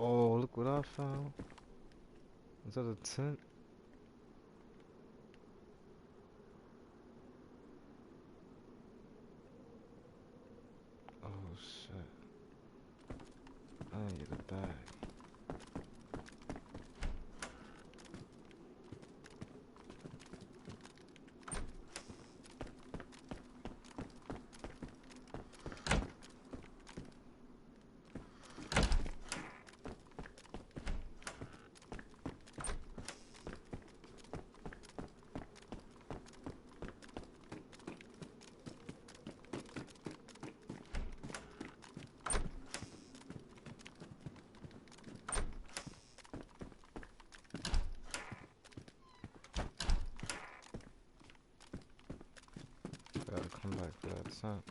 Oh, look what I found. Is that a tent? Oh shit. I need a bag. Gotta come back for that tent.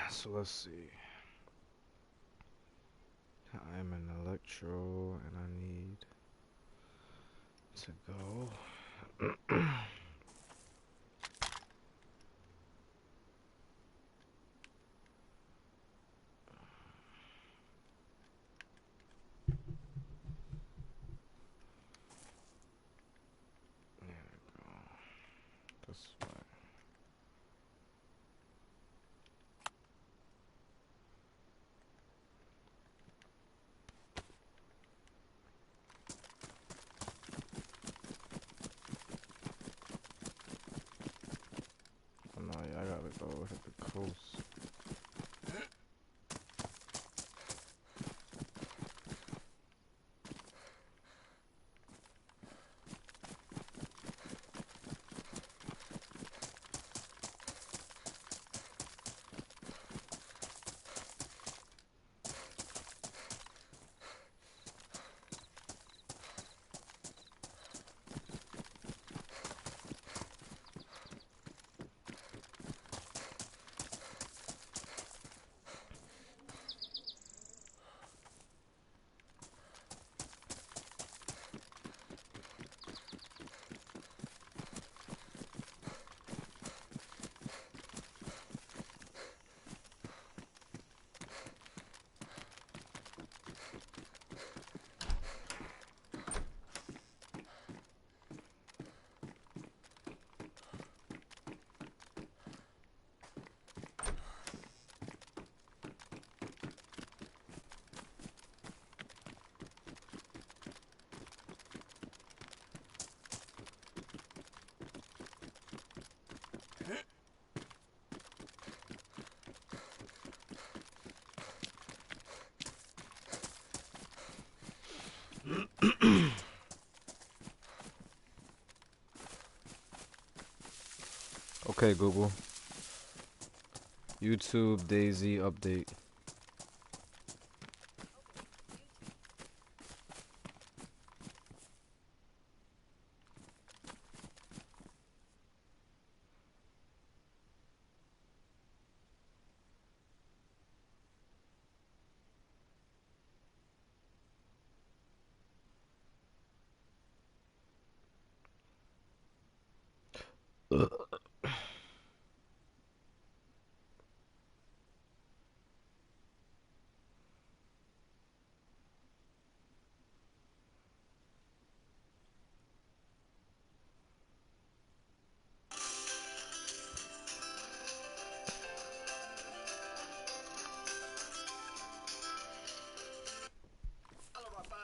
So let's see. I'm an electro and I need to go. There we go. This way. Oh no, yeah, I gotta go hit the coast. Okay, Google. YouTube DayZ update.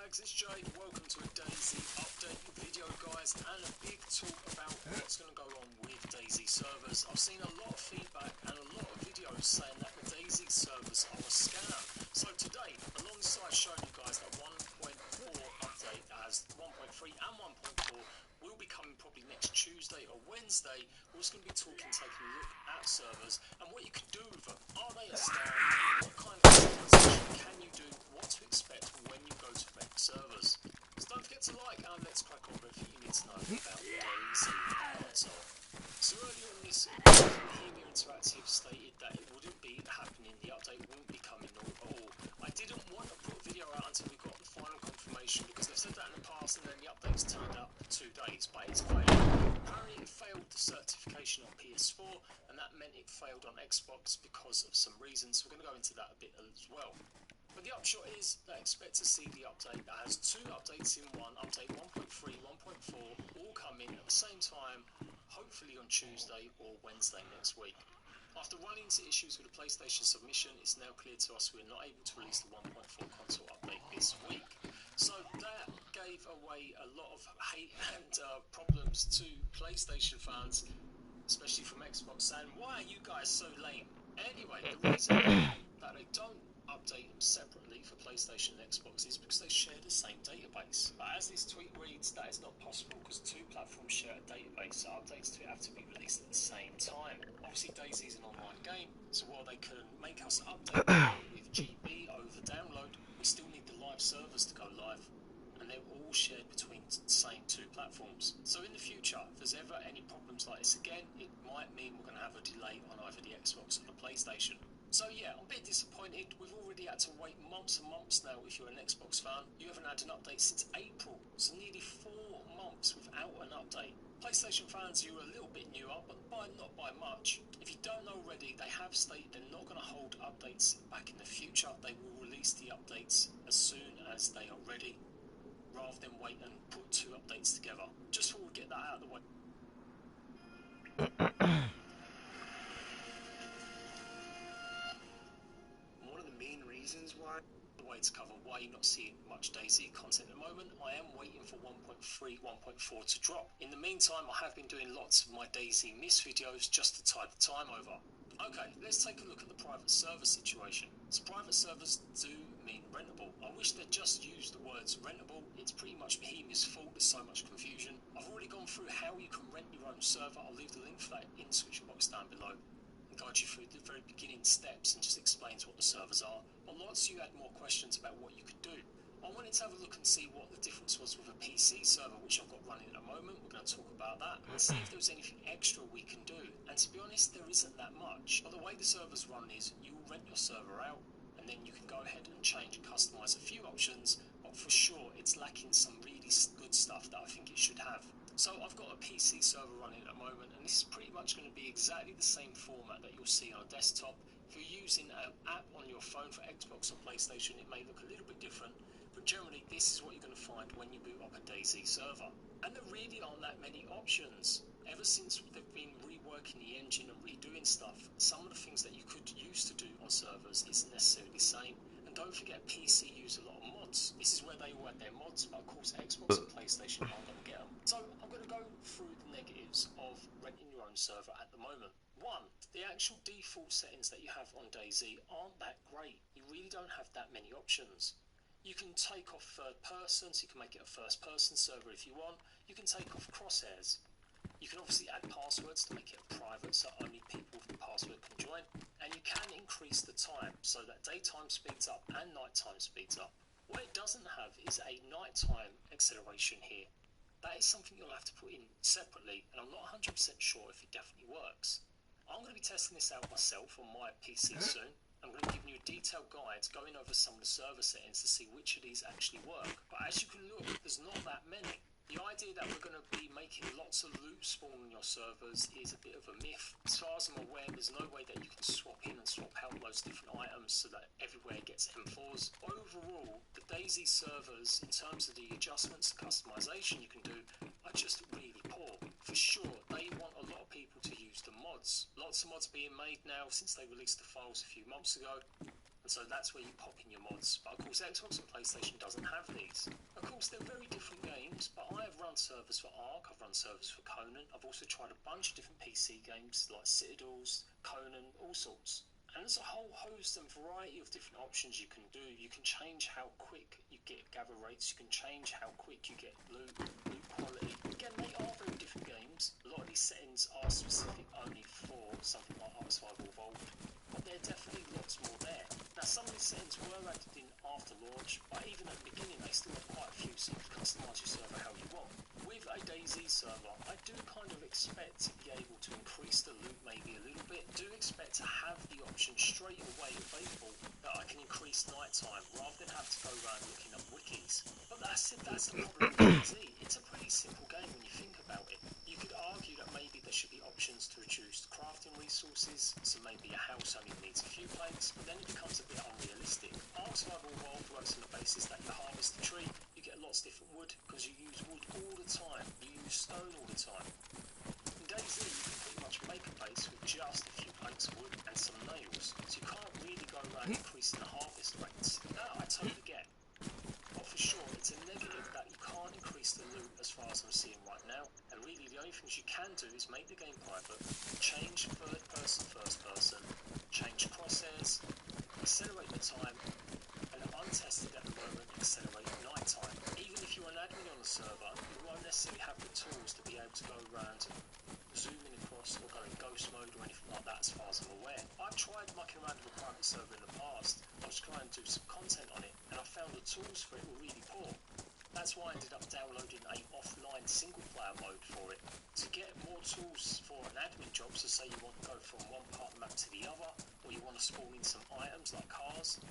It's Jay, welcome to a DayZ update video guys, and a big talk about what's going to go on with DayZ servers. I've seen a lot of feedback and a lot of videos saying that the DayZ servers are a scam. So today, alongside showing you guys that 1.4 update as 1.3 and 1.4 will be coming probably next Tuesday or Wednesday, we're just going to be taking a look at servers and what you can do with them. Are they a scam? What kind of customization can you do? What days, but it's failed. Apparently it failed the certification on PS4, and that meant it failed on Xbox because of some reasons. We're going to go into that a bit as well. But the upshot is that I expect to see the update that has two updates in one, update 1.3, 1.4, all come in at the same time, hopefully on Tuesday or Wednesday next week. After running into issues with the PlayStation submission, it's now clear to us we're not able to release the 1.4 console update this week. So that gave away a lot of hate and problems to PlayStation fans, especially from Xbox, saying, why are you guys so lame? Anyway, the reason that they don't update them separately for PlayStation and Xbox is because they share the same database. But as this tweet reads, that is not possible because two platforms share a database, so updates to it have to be released at the same time. Obviously, DayZ is an online game, so while they can make us update with GB over download, we still need the live servers to go live, and they're all shared between the same two platforms. So in the future, if there's ever any problems like this again, it might mean we're going to have a delay on either the Xbox or the PlayStation. So yeah, I'm a bit disappointed. We've already had to wait months and months now if you're an Xbox fan. You haven't had an update since April, so nearly 4 months without an update. PlayStation fans, you're a little bit newer, but not by much. If you don't know already, they have stated they're not going to hold updates back in the future. They will release the updates as soon as they are ready, rather than wait and put two updates together. Just thought we'd get that out of the way. One of the main reasons why to cover why you're not seeing much DayZ content at the moment, I am waiting for 1.3, 1.4 to drop. In the meantime, I have been doing lots of my DayZ miss videos just to tide the time over. Okay, let's take a look at the private server situation. So private servers do mean rentable. I wish they'd just used the words rentable. It's pretty much Bohemia's fault, there's so much confusion. I've already gone through how you can rent your own server. I'll leave the link for that in the description box down below. Guide you through the very beginning steps and just explains what the servers are. But lots of you had more questions about what you could do. I wanted to have a look and see what the difference was with a PC server, which I've got running at the moment. We're going to talk about that and see if there was anything extra we can do. And to be honest, there isn't that much. But the way the servers run is you will rent your server out, and then you can go ahead and change and customize a few options, but for sure it's lacking some really good stuff that I think it should have. So I've got a PC server running at the moment, and this is pretty much going to be exactly the same format that you'll see on a desktop. If you're using an app on your phone for Xbox or PlayStation, it may look a little bit different, but generally this is what you're going to find when you boot up a DayZ server. And there really aren't that many options. Ever since they've been reworking the engine and redoing stuff, some of the things that you could use to do on servers isn't necessarily the same. And don't forget, PC use a lot of mods. This is where they all had their mods, but of course Xbox and PlayStation aren't going to get them. So I'm going to go through the negatives of renting your own server at the moment. One, the actual default settings that you have on DayZ aren't that great. You really don't have that many options. You can take off third person, so you can make it a first person server if you want. You can take off crosshairs. You can obviously add passwords to make it private, so only people with the password can join. And you can increase the time so that daytime speeds up and nighttime speeds up. What it doesn't have is a nighttime acceleration here. That is something you'll have to put in separately, and I'm not 100% sure if it definitely works. I'm going to be testing this out myself on my PC soon. I'm going to be giving you a detailed guide going over some of the server settings to see which of these actually work. But as you can look, there's not that many. The idea that we're going to be making lots of loot spawn on your servers is a bit of a myth. As far as I'm aware, there's no way that you can swap in and swap out those different items so that everywhere gets M4s. Overall, the DayZ servers, in terms of the adjustments and customization you can do, are just really poor. For sure, they want a lot of people to use the mods. Lots of mods being made now since they released the files a few months ago. And so that's where you pop in your mods. But of course Xbox and PlayStation doesn't have these. Of course they're very different games, but I have run servers for Ark, I've run servers for Conan. I've also tried a bunch of different PC games like Citadels, Conan, all sorts. And there's a whole host and variety of different options you can do. You can change how quick you get gather rates, you can change how quick you get loot quality. Again, they are very different games. A lot of these settings are specific only for something like Ark Survival Evolved, but there are definitely lots more there. Now, some of these settings were added in after launch, but even at the beginning they still have quite a few, so you can customise your server how you want. With a DayZ server, I do kind of expect to be able to increase the loot maybe a little bit. Do expect to have the option straight away available that I can increase nighttime rather than have to go around looking up wikis. But that's the problem with DayZ. It's a pretty simple game when you think about it. You could argue that maybe there should be options to reduce crafting resources, so maybe a house only needs a few planks, but then it becomes a bit unrealistic. Ark Survival World works on the basis that you harvest the tree, you get lots of different wood, because you use wood all the time, you use stone all the time. In DayZ, you can pretty much make a base with just a few planks of wood and some nails, so you can't really go around increasing the harvest rates. That I totally get. But for sure, it's a negative that you can't increase the loot as far as I'm seeing right now, and really the only things you can do is make the game private, change third person, first person, change crosshairs, accelerate the time, and untested at the moment, accelerate night time. Even if you're an admin on the server, you won't necessarily have the tools to be able to go around zooming across or go in ghost mode or anything like that as far as I'm aware. I've tried mucking around with a private server in the past. I was trying to do some content on it and I found the tools for it were really poor. That's why I ended up downloading a offline single player mode for it. To get more tools for an admin job, so say you want to go from one part of the map to the other, or you want to spawn in some items like cars,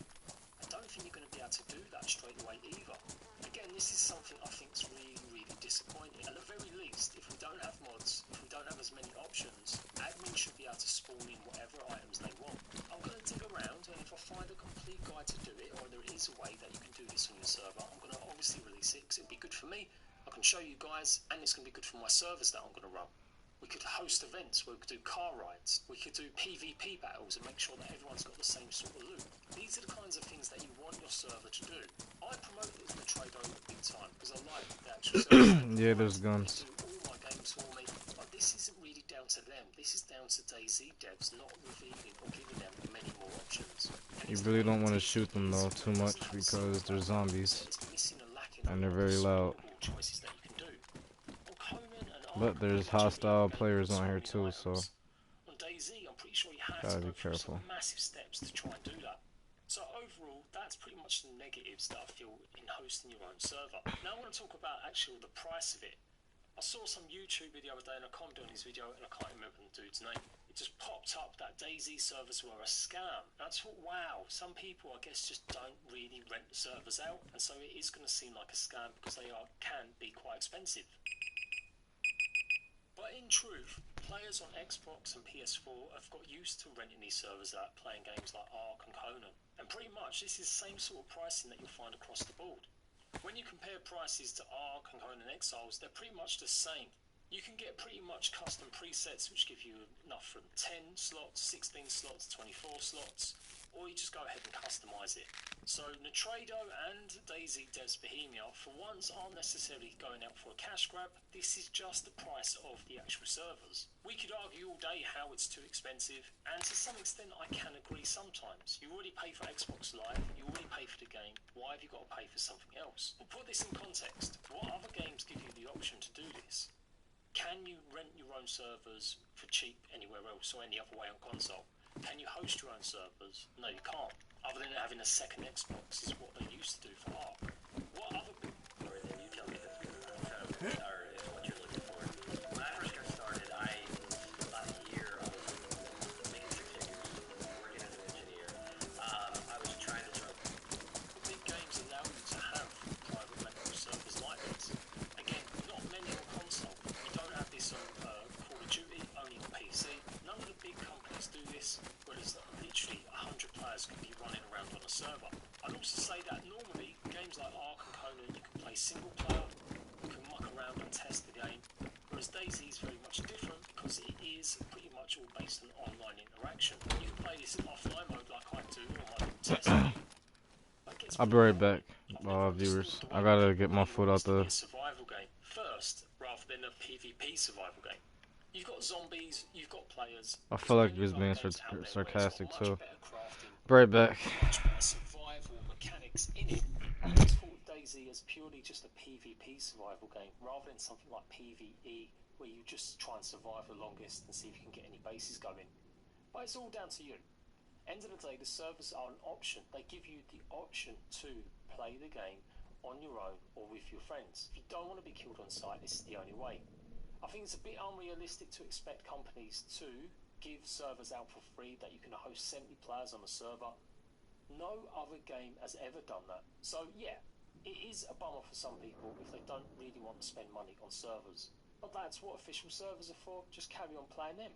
I don't think you're going to be able to do that straight away either. Again, this is something I think is really, really disappointing. At the very least, if we don't have mods, if we don't have as many options, admins should be able to spawn in whatever items they want. I'm going to dig around, and if I find a complete guide to do it, or there is a way that you can do this on your server, I'm going to obviously release it, because it'll be good for me. I can show you guys, and it's going to be good for my servers that I'm going to run. We could host events where we could do car rides, we could do PvP battles and make sure that everyone's got the same sort of loot. These are the kinds of things that you want your server to do. I promote it in the trade over big time because I like the actual server. Yeah, there's guns. They do all my games for me, but this isn't really down to them. This is down to DayZ devs not revealing or giving them many more options. You really don't want to shoot them though too much because they're zombies and they're very loud. Choices that you can do. But there's hostile players on here too, so on DayZ, I'm pretty sure you have gotta to be go through careful. some massive steps to try and do that. So overall, that's pretty much the negatives that I feel in hosting your own server. Now I want to talk about actually the price of it. I saw some YouTube video the other day and I commented on his video and I can't remember the dude's name. It just popped up that DayZ servers were a scam. And I thought, wow, some people I guess just don't really rent the servers out, and so it is going to seem like a scam because they can be quite expensive. But in truth, players on Xbox and PS4 have got used to renting these servers out, playing games like Ark and Conan. And pretty much this is the same sort of pricing that you'll find across the board. When you compare prices to Ark and Conan Exiles, they're pretty much the same. You can get pretty much custom presets which give you enough from 10 slots, 16 slots, 24 slots, or you just go ahead and customize it. So Nitrado and DayZ Devs Bohemia for once aren't necessarily going out for a cash grab. This is just the price of the actual servers. We could argue all day how it's too expensive, and to some extent I can agree sometimes. You already pay for Xbox Live, you already pay for the game, why have you got to pay for something else? We'll put this in context. What other games give you the option to do this? Can you rent your own servers for cheap anywhere else or any other way on console? Can you host your own servers? No, you can't. Other than having a second Xbox is what they used to do for Ark. What other... Or then you tell me if it's good or if what you're looking for. When I first got started, about a year, I was making six figures, working as an engineer. I was trying to sort of... Big games allow you to have private rental servers like this. Again, not many on console. You don't have this on Call of Duty, only on PC. None of the big companies do this, whereas literally 100 players can be running around on a server. I'd also say that normally, games like Ark and Conan, you can play single player, you can muck around and test the game, whereas DayZ is very much different because it is pretty much all based on online interaction. You can play this in offline mode like I do on my little test game. I'll be right back, viewers. I gotta get my foot out the... survival game first, rather than a PvP survival game. You've got zombies, you've got players. I feel like he was being sarcastic too. Be right back. Much better survival mechanics in it. I just thought DayZ as purely just a PvP survival game, rather than something like PvE, where you just try and survive the longest and see if you can get any bases going. But it's all down to you. End of the day, the servers are an option. They give you the option to play the game on your own or with your friends. If you don't want to be killed on site, this is the only way. I think it's a bit unrealistic to expect companies to give servers out for free that you can host 70 players on a server. No other game has ever done that. So yeah, it is a bummer for some people if they don't really want to spend money on servers. But that's what official servers are for, just carry on playing them.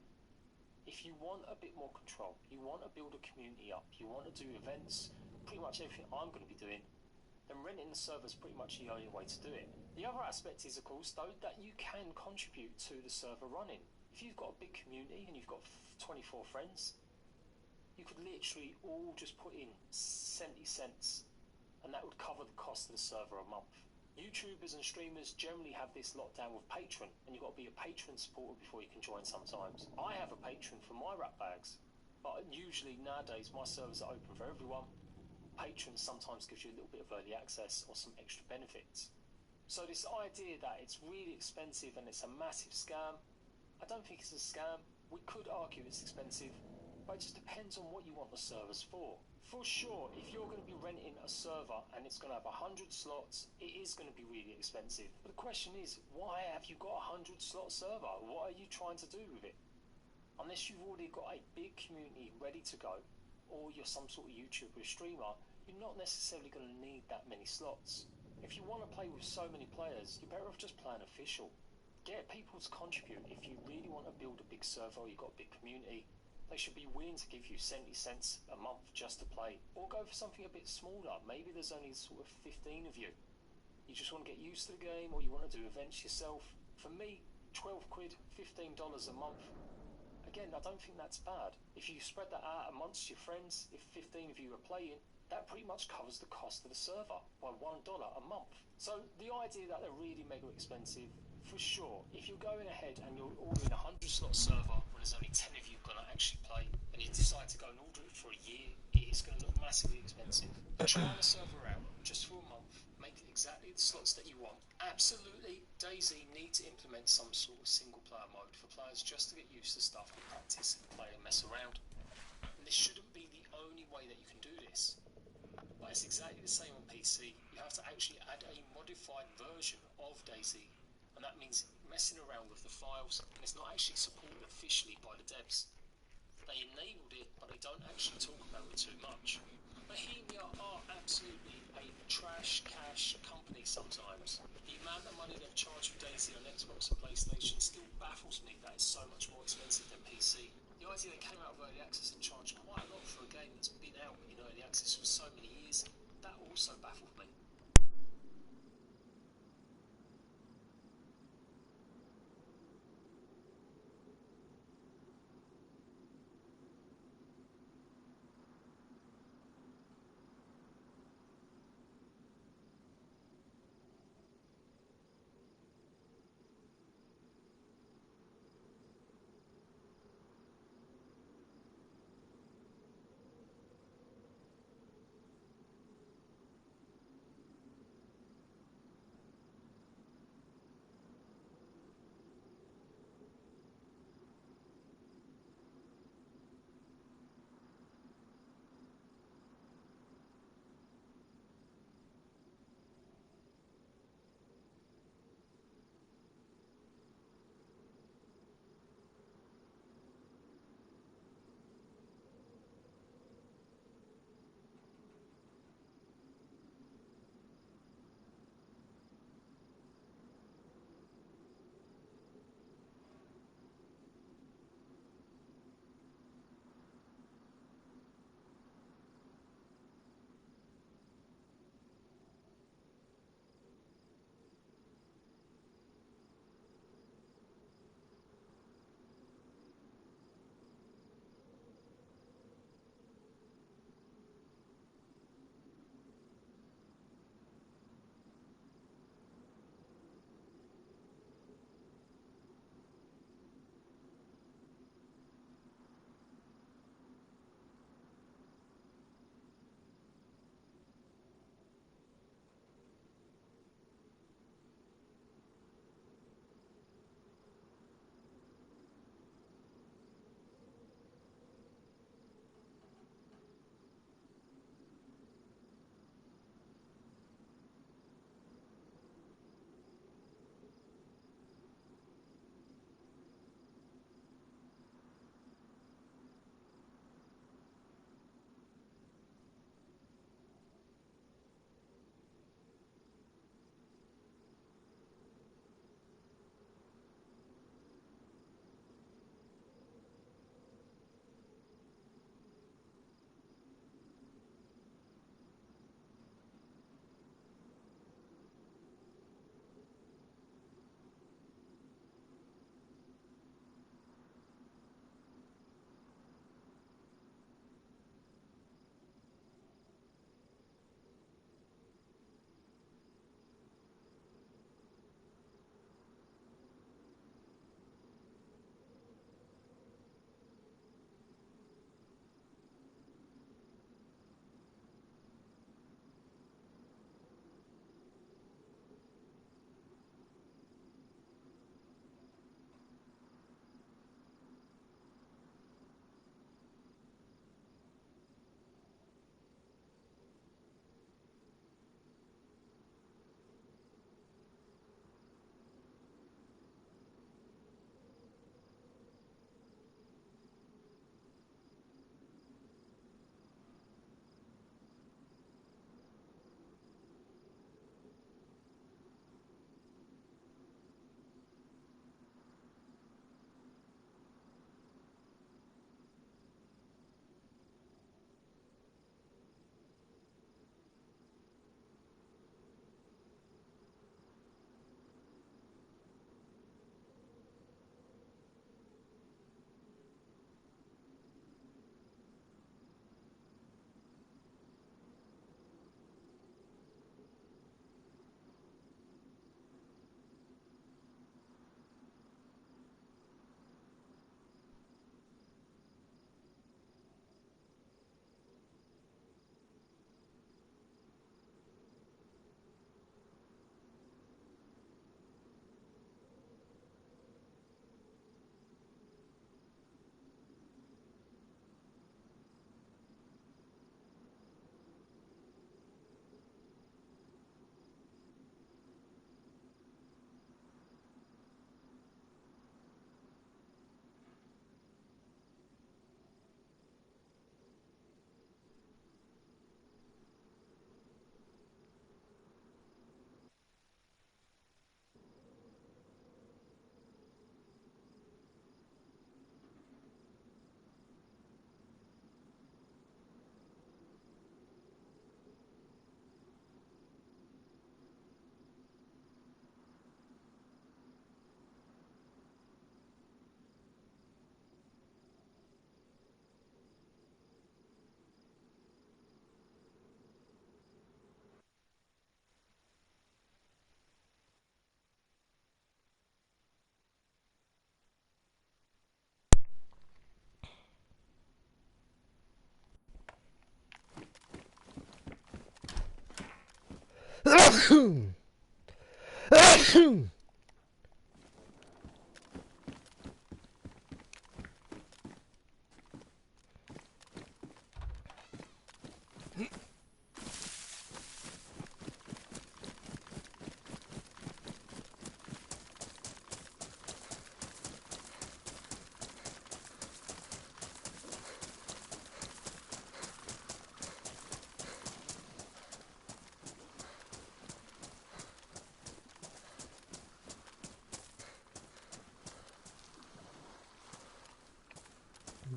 If you want a bit more control, you want to build a community up, you want to do events, pretty much everything I'm going to be doing, then renting the server is pretty much the only way to do it. The other aspect is, of course, though, that you can contribute to the server running. If you've got a big community and you've got 24 friends, you could literally all just put in 70 cents and that would cover the cost of the server a month. YouTubers and streamers generally have this locked down with Patreon, and you've got to be a Patreon supporter before you can join sometimes. I have a Patreon for my rap bags, but usually nowadays my servers are open for everyone. Patreon sometimes gives you a little bit of early access or some extra benefits. So this idea that it's really expensive and it's a massive scam, I don't think it's a scam. We could argue it's expensive, but it just depends on what you want the servers for. For sure, if you're going to be renting a server and it's going to have 100 slots, it is going to be really expensive. But the question is, why have you got a 100 slot server? What are you trying to do with it? Unless you've already got a big community ready to go, or you're some sort of YouTuber or streamer, you're not necessarily going to need that many slots. If you want to play with so many players, you're better off just playing official. Get people to contribute. If you really want to build a big server or you've got a big community, they should be willing to give you 70 cents a month just to play. Or go for something a bit smaller. Maybe there's only sort of 15 of you. You just want to get used to the game, or you want to do events yourself. For me, 12 quid, $15 a month. Again, I don't think that's bad. If you spread that out amongst your friends, if 15 of you are playing, that pretty much covers the cost of the server by $1 a month. So the idea that they're really mega expensive, for sure, if you're going ahead and you're ordering a 100 slot server when there's only 10 of you going to actually play, and you decide to go and order it for a year, it is going to look massively expensive. Try the server out just for a month, make it exactly the slots that you want. Absolutely, DayZ need to implement some sort of single player mode for players just to get used to stuff and practice and play and mess around. And this shouldn't be the only way that you can do this. But it's exactly the same on PC. You have to actually add a modified version of DayZ, and that means messing around with the files, and it's not actually supported officially by the devs. They enabled it, but they don't actually talk about it too much. Bohemia are absolutely a trash cash company sometimes. The amount of money they've charged for DayZ on Xbox and PlayStation still baffles me that it's so much more expensive than PC. The idea they came out of early access and charged quite a lot for a game that's been out in early access for so many years, that also baffled me.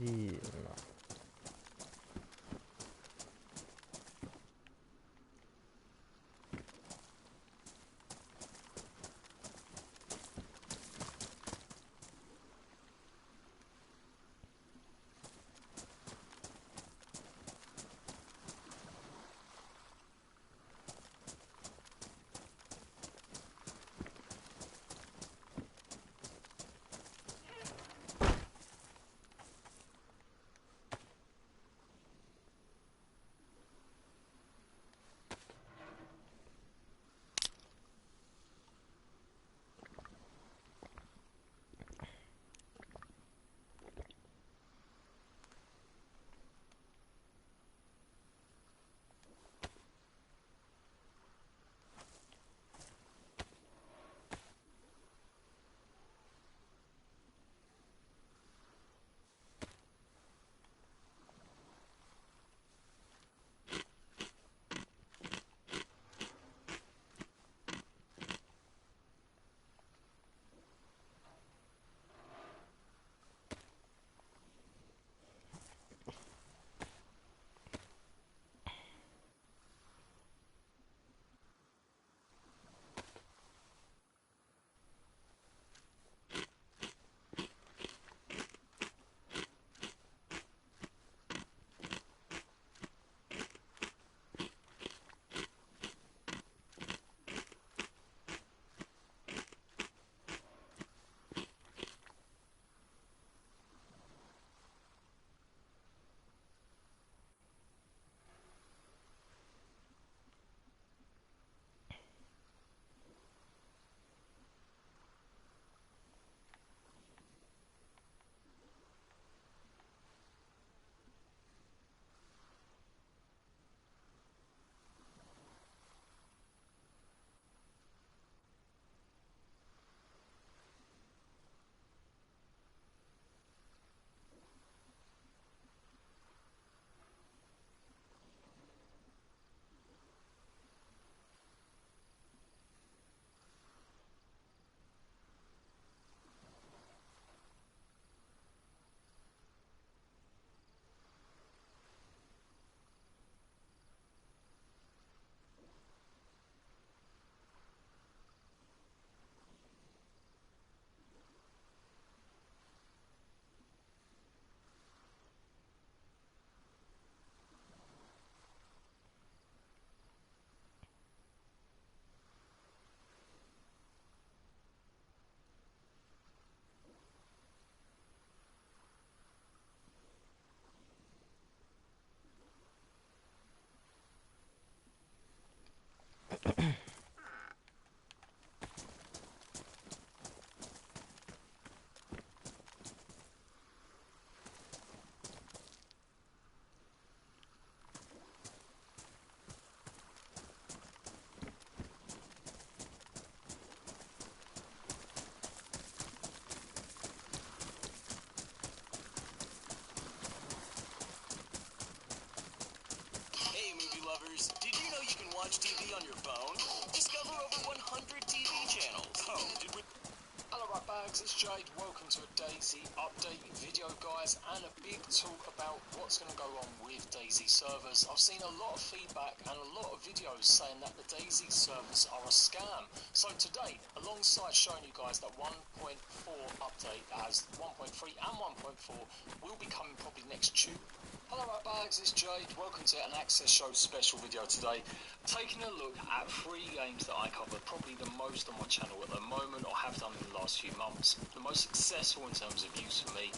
Yeah. lovers, did you know you can watch TV on your phone? Discover over 100 TV channels. Oh, did we... Hello right bags, it's Jade. Welcome to a DayZ update video, guys, and a big talk about what's going to go on with DayZ servers. I've seen a lot of feedback and a lot of videos saying that the DayZ servers are a scam. So today, alongside showing you guys that 1.4 update as 1.3 and 1.4 will be coming probably next Tuesday. Hello right bags, it's Jade. Welcome to an Access Show special video today. Taking a look at 3 games that I covered, probably the most on my channel at the moment, or have done in the last few months. The most successful in terms of use for me,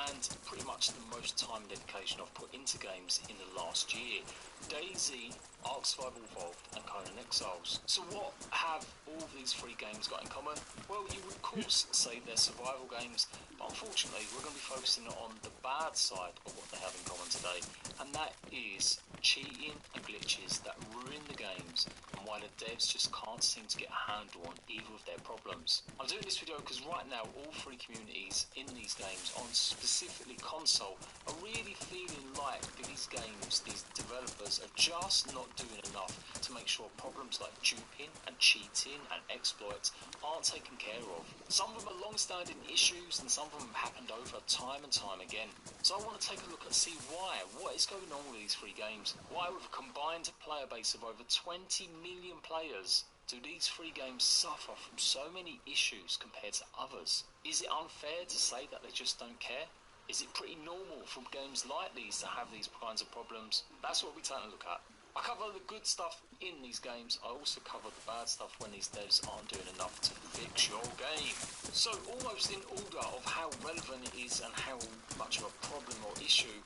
and pretty much the most time and dedication I've put into games in the last year. DayZ, Ark Survival Evolved, and Conan Exiles. So what have all these 3 games got in common? Well, you would of course say they're survival games, but unfortunately we're going to be focusing on the bad side of what they have in common today, and that is cheating and glitches that ruin the games, and why the devs just can't seem to get a handle on either of their problems. I'm doing this video because right now all 3 communities in these games, on specifically console, are really feeling like these games, these developers, are just not doing enough to make sure problems like duping and cheating and exploits aren't taken care of. Some of them are long-standing issues, and some of them have happened over time and time again. So I want to take a look and see why. What is going on with these 3 games? Why, with a combined player base of over 20 million players, do these 3 games suffer from so many issues compared to others? Is it unfair to say that they just don't care? Is it pretty normal for games like these to have these kinds of problems? That's what we're taking a look at. I cover the good stuff in these games. I also cover the bad stuff when these devs aren't doing enough to fix your game. So almost in order of how relevant it is and how much of a problem or issue,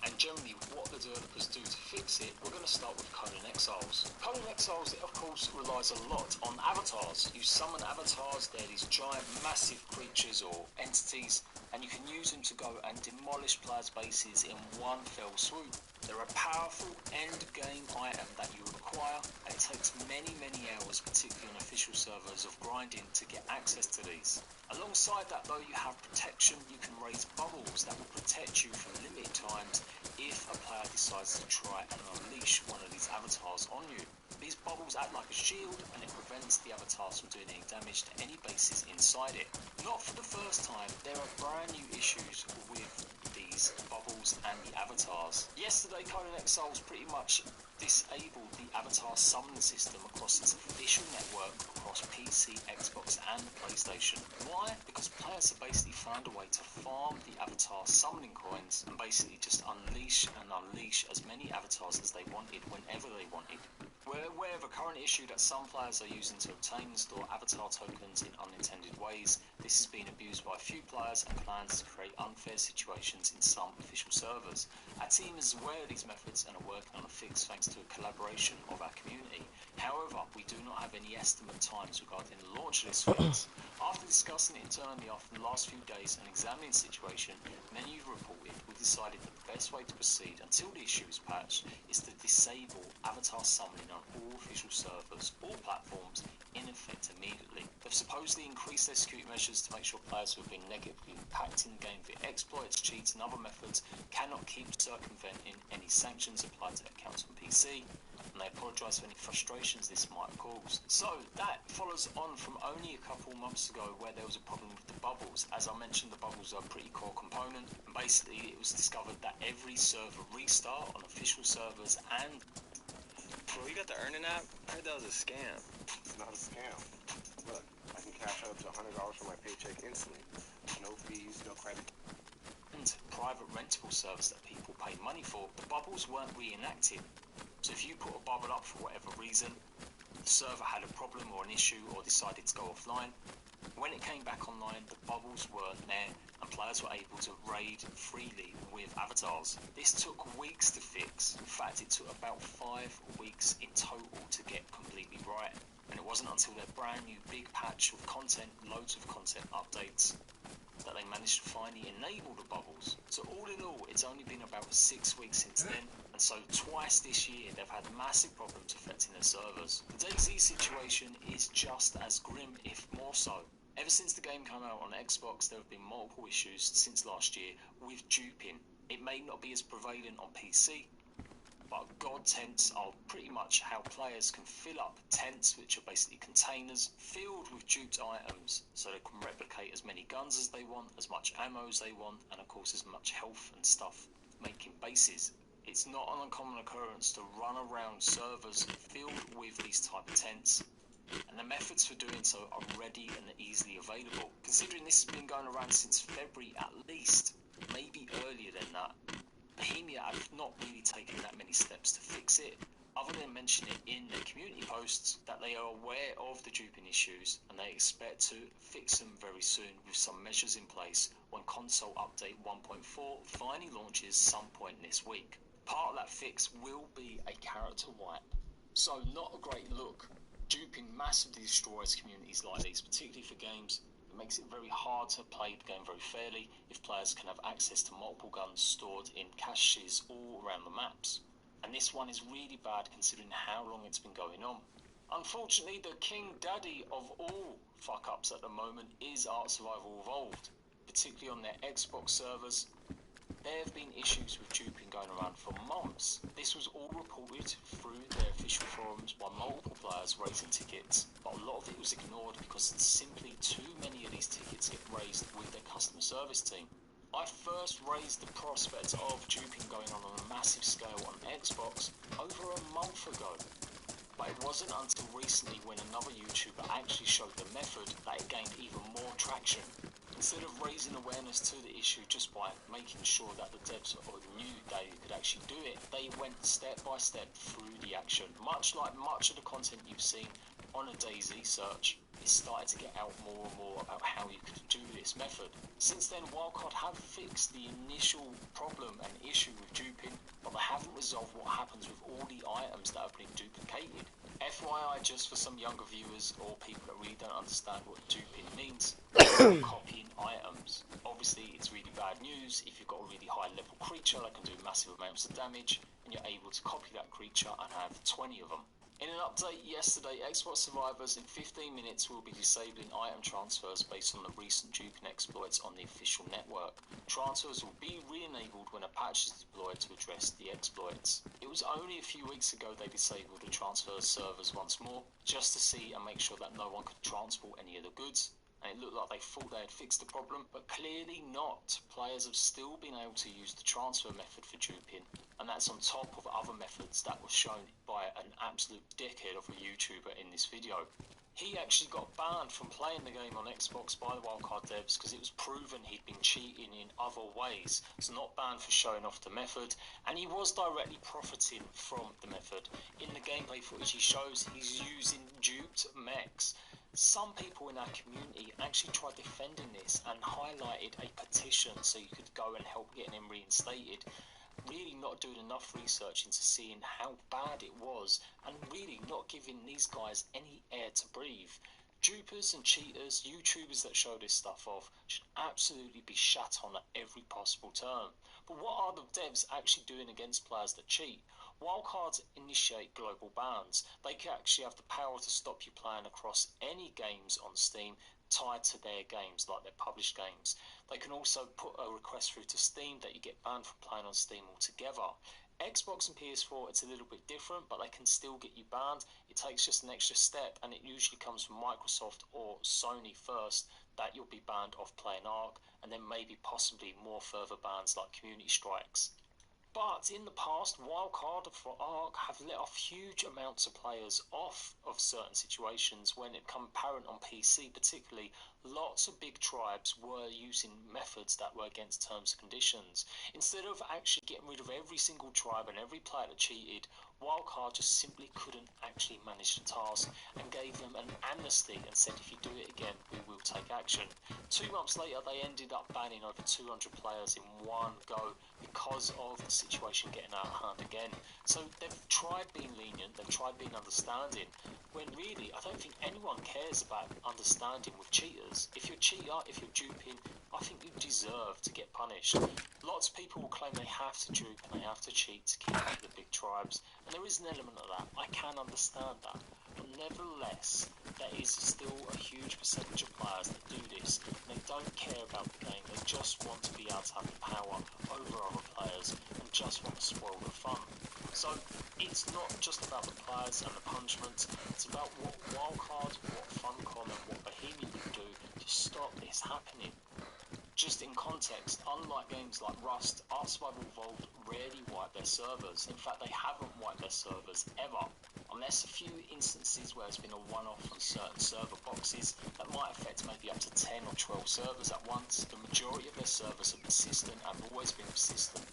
and generally what the developers do to fix it, we're going to start with Conan Exiles. Conan Exiles, of course, relies a lot on avatars. You summon avatars, they're these giant, massive creatures or entities, and you can use them to go and demolish players' bases in one fell swoop. They're a powerful end-game item that you require, and it takes many, many hours, particularly on official servers, of grinding to get access to these. Alongside that though, you have protection. You can raise bubbles that will protect you from limited times if a player decides to try and unleash one of these avatars on you. These bubbles act like a shield, and it prevents the avatars from doing any damage to any bases inside it. Not for the first time, there are brand new issues with these bubbles and the avatars. Yesterday, Conan Exiles pretty much disabled the avatar summoning system across its official network across PC, Xbox and PlayStation. Why? Because players have basically found a way to farm the avatar summoning coins and basically just unleash as many avatars as they wanted whenever they wanted. We're aware of a current issue that some players are using to obtain and store avatar tokens in unintended ways. This has been abused by a few players and plans to create unfair situations in some official servers. Our team is aware of these methods and are working on a fix thanks to a collaboration of our community. However, we do not have any estimate times regarding the launch of this fix. After discussing it internally after the last few days and examining the situation, many have reported we decided that the best way to proceed until the issue is patched is to disable avatar summoning on all official servers, all platforms, in effect immediately. They've supposedly increased their security measures to make sure players who have been negatively impacting the game via exploits, cheats and other methods cannot keep circumventing any sanctions applied to accounts on PC, and they apologise for any frustrations this might have caused. So that follows on from only a couple months ago where there was a problem with the bubbles. As I mentioned, the bubbles are a pretty core component, and basically it was discovered that every server restart on official servers and... Bro, you got the Earning app? I heard that was a scam. It's not a scam. Look, I can cash out up to $100 from my paycheck instantly. No fees, no credit. And private rentable servers that people pay money for, the bubbles weren't reenacted. So if you put a bubble up for whatever reason, the server had a problem or an issue or decided to go offline, when it came back online, the bubbles weren't there and players were able to raid freely with avatars. This took weeks to fix. In fact, it took about 5 weeks in total to get completely right. And it wasn't until their brand new big patch of content, loads of content updates, that they managed to finally enable the bubbles. So all in all, it's only been about 6 weeks since then, and so twice this year they've had massive problems affecting their servers. The DayZ situation is just as grim, if more so. Ever since the game came out on Xbox, there have been multiple issues since last year with duping. It may not be as prevalent on PC, but god tents are pretty much how players can fill up tents, which are basically containers filled with duped items, so they can replicate as many guns as they want, as much ammo as they want, and of course as much health and stuff, making bases. It's not an uncommon occurrence to run around servers filled with these type of tents, and the methods for doing so are ready and easily available. Considering this has been going around since February at least, maybe earlier than that, Bohemia have not really taken that many steps to fix it, other than mentioning it in their community posts that they are aware of the duping issues and they expect to fix them very soon with some measures in place when console update 1.4 finally launches some point this week. Part of that fix will be a character wipe. So not a great look. Duping massively destroys communities like these, particularly for games. It makes it very hard to play the game very fairly if players can have access to multiple guns stored in caches all around the maps. And this one is really bad considering how long it's been going on. Unfortunately, the king daddy of all fuck-ups at the moment is Ark Survival Evolved, particularly on their Xbox servers. There have been issues with duping going around for months. This was all reported through their official forums by multiple players raising tickets, but a lot of it was ignored because simply too many of these tickets get raised with their customer service team. I first raised the prospect of duping going on a massive scale on Xbox over a month ago, but it wasn't until recently when another YouTuber actually showed the method that it gained even more traction. Instead of raising awareness to the issue just by making sure that the devs knew they could actually do it, they went step by step through the action. Much like much of the content you've seen on a DayZ search, it started to get out more and more about how you could do this method. Since then, Wildcard have fixed the initial problem and issue with duping, but they haven't resolved what happens with all the items that have been duplicated. FYI, just for some younger viewers or people that really don't understand what duping means, copying items. Obviously, it's really bad news if you've got a really high level creature that can do massive amounts of damage and you're able to copy that creature and have 20 of them. In an update yesterday, Xbox survivors in 15 minutes will be disabling item transfers based on the recent duping exploits on the official network. Transfers will be re-enabled when a patch is deployed to address the exploits. It was only a few weeks ago they disabled the transfer servers once more, just to see and make sure that no one could transport any of the goods. And it looked like they thought they had fixed the problem, but clearly not. Players have still been able to use the transfer method for duping, and that's on top of other methods that were shown by an absolute dickhead of a YouTuber in this video. He actually got banned from playing the game on Xbox by the Wildcard devs because it was proven he'd been cheating in other ways. So not banned for showing off the method, and he was directly profiting from the method. In the gameplay footage he shows, he's using duped mechs. Some people in our community actually tried defending this and highlighted a petition so you could go and help getting him reinstated. Really not doing enough research into seeing how bad it was and really not giving these guys any air to breathe. Dupers and cheaters, YouTubers that show this stuff off, should absolutely be shat on at every possible turn. But what are the devs actually doing against players that cheat? Wildcards initiate global bans. They can actually have the power to stop you playing across any games on Steam tied to their games, like their published games. They can also put a request through to Steam that you get banned from playing on Steam altogether. Xbox and PS4, it's a little bit different, but they can still get you banned. It takes just an extra step, and it usually comes from Microsoft or Sony first, that you'll be banned off playing Ark, and then maybe possibly more further bans like community strikes. But in the past, Wildcard for Ark have let off huge amounts of players off of certain situations when it became apparent on PC particularly. Lots of big tribes were using methods that were against terms and conditions. Instead of actually getting rid of every single tribe and every player that cheated, Wildcard just simply couldn't actually manage the task and gave them an amnesty and said if you do it again, we will take action. 2 months later, they ended up banning over 200 players in one go because of the situation getting out of hand again. So they've tried being lenient, they've tried being understanding, when really I don't think anyone cares about understanding with cheaters. If you're a cheater, if you're duping, I think you deserve to get punished. Lots of people will claim they have to dupe and they have to cheat to keep up with the big tribes, and there is an element of that. I can understand that. But nevertheless, there is still a huge percentage of players that do this, and they don't care about the game. They just want to be able to have the power over other players and just want to spoil the fun. So it's not just about the players and the punishments, it's about what Wildcard, what Funcom and what Bohemia can do to stop this happening. Just in context, unlike games like Rust, Ark Survival Evolved rarely wipe their servers. In fact, they haven't wiped their servers ever. Unless a few instances where it's been a one-off on certain server boxes that might affect maybe up to 10 or 12 servers at once, the majority of their servers are persistent and have always been persistent.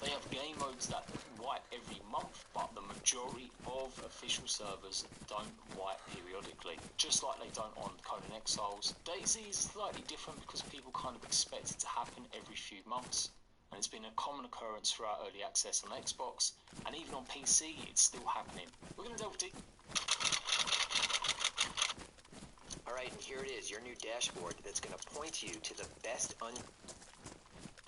They have game modes that wipe every month, but the majority of official servers don't wipe periodically, just like they don't on Conan Exiles. DayZ is slightly different because people kind of expect it to happen every few months, and it's been a common occurrence throughout early access on Xbox, and even on PC it's still happening. We're going to delve deep. Alright, and here it is, your new dashboard that's going to point you to the best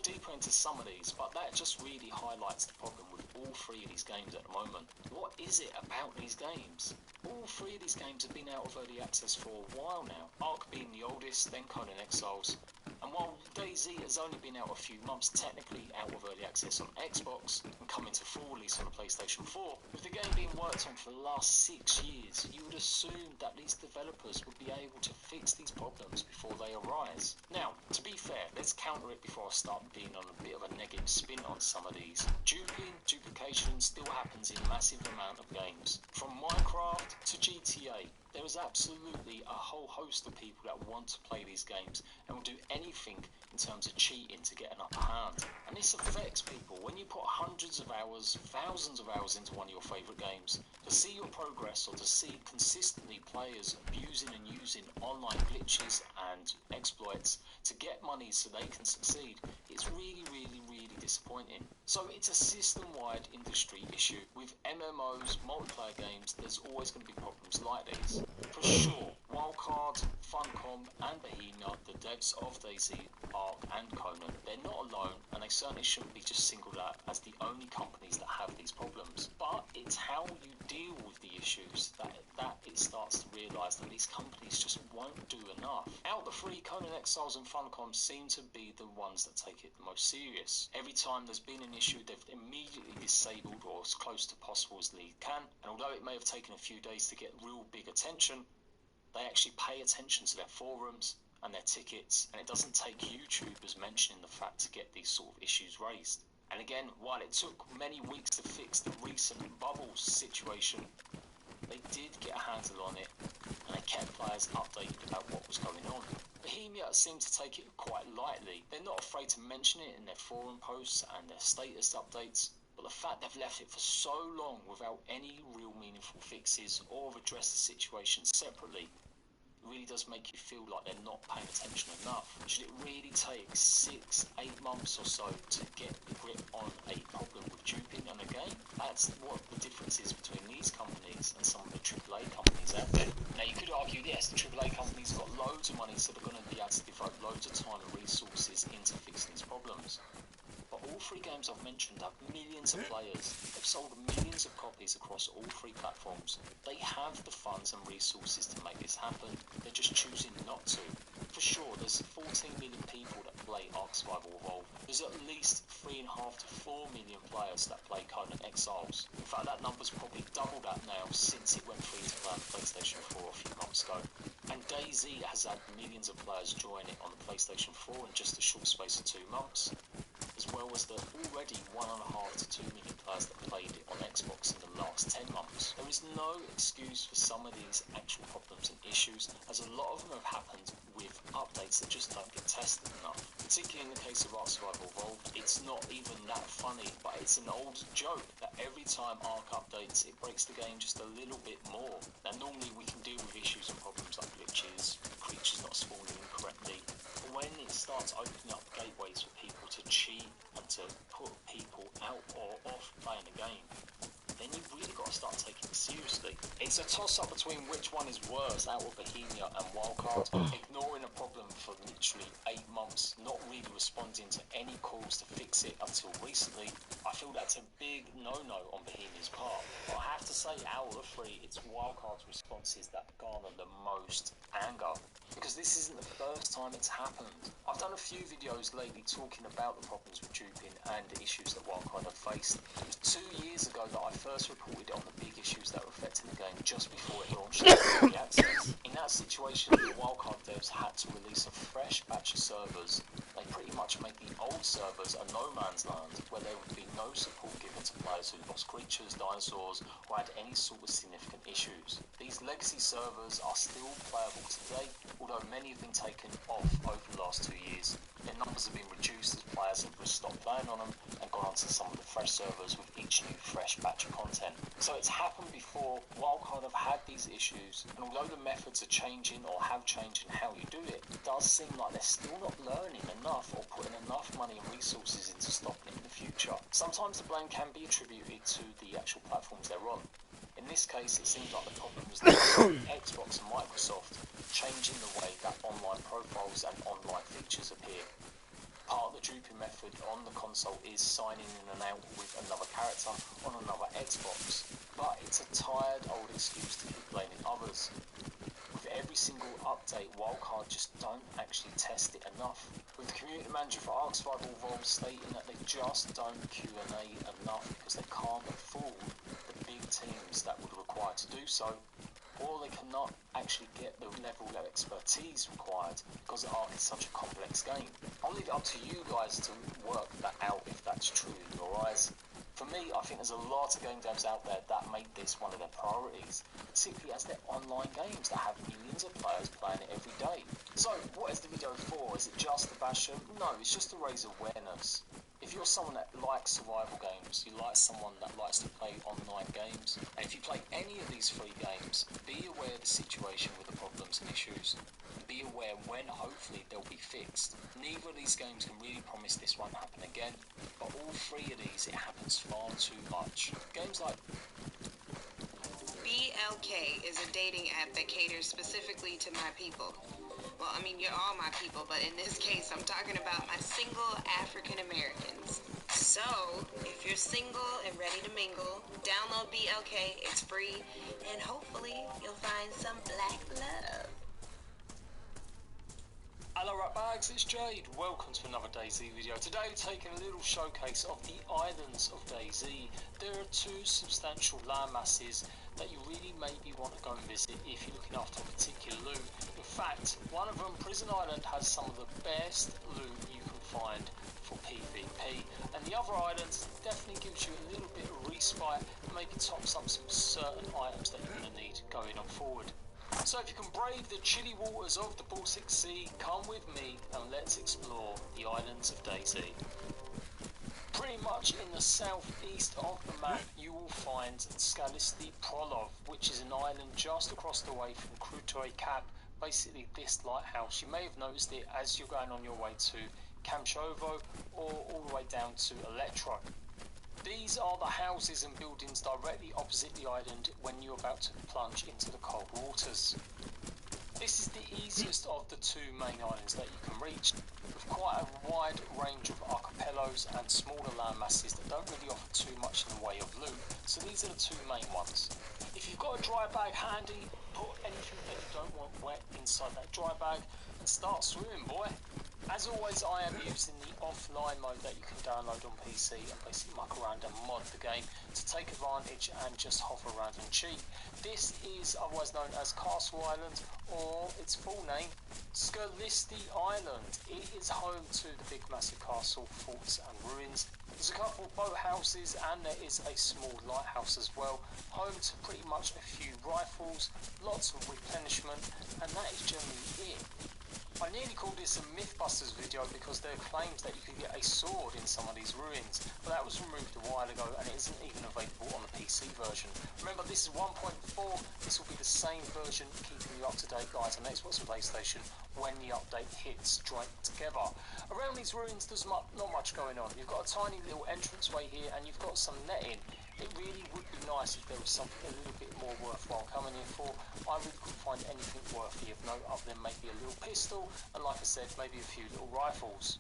Deeper into some of these, but that just really highlights the problem with all three of these games at the moment. What is it about these games? All three of these games have been out of early access for a while now, Ark being the oldest, then Conan Exiles. And while DayZ has only been out a few months, technically out of early access on Xbox and coming to full release on the PlayStation 4, with the game being worked on for the last 6 years, you would assume that these developers would be able to fix these problems before they arise. Now, to be fair, let's counter it before I start being on a bit of a negative spin on some of these. Duping, duplication still happens in a massive amount of games. From Minecraft to GTA, there is absolutely a whole host of people that want to play these games and will do anything in terms of cheating to get an upper hand. And this affects people. When you put hundreds of hours, thousands of hours into one of your favourite games, to see your progress or to see consistently players abusing and using online glitches and exploits to get money so they can succeed, it's really, really, really disappointing. So it's a system-wide industry issue. With MMOs, multiplayer games, there's always going to be problems like these. For sure, Wildcard, Funcom and Bohemia, the devs of DayZ, Ark and Conan, they're not alone, and they certainly shouldn't be just singled out as the only companies that have these problems. But it's how you deal with the issues that it starts to realise that these companies just won't do enough. Out of the three, Conan Exiles and Funcom seem to be the ones that take it the most serious. Every time there's been an issue, they've immediately disabled or as close to possible as they can, and although it may have taken a few days to get real big attention, they actually pay attention to their forums and their tickets, and it doesn't take YouTubers mentioning the fact to get these sort of issues raised. And again, while it took many weeks to fix the recent bubbles situation, they did get a handle on it, and they kept players updated about what was going on. Bohemia seem to take it quite lightly. They're not afraid to mention it in their forum posts and their status updates, but the fact they've left it for so long without any real meaningful fixes or have addressed the situation separately really does make you feel like they're not paying attention enough. Should it really take 6-8 months or so to get a grip on a problem with duping on a game? That's what the difference is between these companies and some of the AAA companies out there. Now you could argue, yes, the AAA companies have got loads of money, so they're going to be able to devote loads of time and resources into fixing these problems. But all three games I've mentioned have millions of players. They've sold millions of copies across all three platforms. They have the funds and resources to make this happen. They're just choosing not to. For sure, there's 14 million people that play Ark Survival Evolved. There's at least 3.5 to 4 million players that play Conan Exiles. In fact, that number's probably doubled that now since it went free to play on the PlayStation 4 a few months ago. And DayZ has had millions of players join it on the PlayStation 4 in just a short space of 2 months, as well as the already 1.5 to 2 million players that played it on Xbox in the last 10 months. There is no excuse for some of these actual problems and issues, as a lot of them have happened with updates that just don't get tested enough. Particularly in the case of Ark Survival Evolved, it's not even that funny, but it's an old joke that every time Ark updates, it breaks the game just a little bit more. Now normally we can deal with issues and problems like glitches, creatures not spawning incorrectly, but when it starts opening up gateways for people to cheat and to put people out or off playing the game, then you've really got to start taking it seriously. It's a toss-up between which one is worse out of Bohemia and Wildcard, ignoring a problem for literally 8 months, not really responding to any calls to fix it until recently. I feel that's a big no-no on Bohemia's part. But I have to say, out of the three, it's Wildcard's responses that garner the most anger, because this isn't the first time it's happened. I've done a few videos lately talking about the problems with duping and the issues that Wildcard have faced. It was 2 years ago that I first reported on the big issues that were affecting the game just before it launched early access. In that situation, the Wildcard devs had to release a fresh batch of servers. They pretty much made the old servers a no man's land, where there would be no support given to players who lost creatures, dinosaurs, or had any sort of significant issues. These legacy servers are still playable today, although many have been taken off over the last 2 years. Their numbers have been reduced as players have stopped playing on them and gone onto some of the fresh servers with each new fresh batch of content. So it's happened before. Wildcard have had these issues, and although the methods are changing or have changed in how you do it, it does seem like they're still not learning enough or putting enough money and resources into stopping it in the future. Sometimes the blame can be attributed to the actual platforms they're on. In this case, it seems like the problem is Xbox and Microsoft changing the way that online profiles and online features appear. Part of the duping method on the console is signing in and out with another character on another Xbox, but it's a tired old excuse to keep blaming others. With every single update, Wildcard just don't actually test it enough. With the community manager for Ark Survival Evolved stating that they just don't Q&A enough because they can't afford the big teams that would require to do so, or they cannot actually get the level of expertise required because Ark is such a complex game. I'll leave it up to you guys to work that out if that's true in your eyes. For me, I think there's a lot of game devs out there that make this one of their priorities, particularly as they're online games that have millions of players playing it every day. So, what is the video for? Is it just to bash them? No, it's just to raise awareness. If you're someone that likes survival games, you like someone that likes to play online games, and if you play any of these free games, be aware of the situation with the problems and issues. Be aware when hopefully they'll be fixed. Neither of these games can really promise this won't happen again, but all three of these, it happens far too much. Games like BLK is a dating app that caters specifically to my people. Well, I mean, you're all my people, but in this case, I'm talking about my single African Americans. So, if you're single and ready to mingle, download BLK, it's free, and hopefully you'll find some black love. Hello Ratbags, it's Jade. Welcome to another DayZ video. Today we're taking a little showcase of the islands of DayZ. There are two substantial land masses that you really maybe want to go and visit if you're looking after a particular loot. In fact, one of them, Prison Island, has some of the best loot you can find for PvP, and the other island definitely gives you a little bit of respite and maybe tops up some certain items that you're going to need going on forward. So if you can brave the chilly waters of the Baltic Sea, come with me and let's explore the islands of DayZ. Pretty much in the southeast of the map you will find Skalisti Prolov, which is an island just across the way from Krutoy Cap, basically this lighthouse. You may have noticed it as you're going on your way to Kamchovo or all the way down to Electro. These are the houses and buildings directly opposite the island when you're about to plunge into the cold waters. This is the easiest of the two main islands that you can reach, with quite a wide range of archipelagos and smaller land masses that don't really offer too much in the way of loot, so these are the two main ones. If you've got a dry bag handy, put anything that you don't want wet inside that dry bag and start swimming, boy. As always, I am using the offline mode that you can download on PC and basically muck around and mod the game to take advantage and just hover around and cheat. This is otherwise known as Castle Island, or its full name, Skalisti Island. It is home to the big massive castle, forts and ruins. There's a couple of boathouses and there is a small lighthouse as well, home to pretty much a few rifles, lots of replenishment, and that is generally it. I nearly called this a Mythbusters video because there are claims that you could get a sword in some of these ruins, but that was removed a while ago and it isn't even available on the PC version. Remember, this is 1.4, this will be the same version keeping you up to date, guys, on Xbox and PlayStation when the update hits joint together. Around these ruins there's not much going on. You've got a tiny little entranceway here and you've got some netting. It really would be nice if there was something a little bit more worthwhile coming in for. I really couldn't find anything worthy of note other than maybe a little pistol and, like I said, maybe a few little rifles.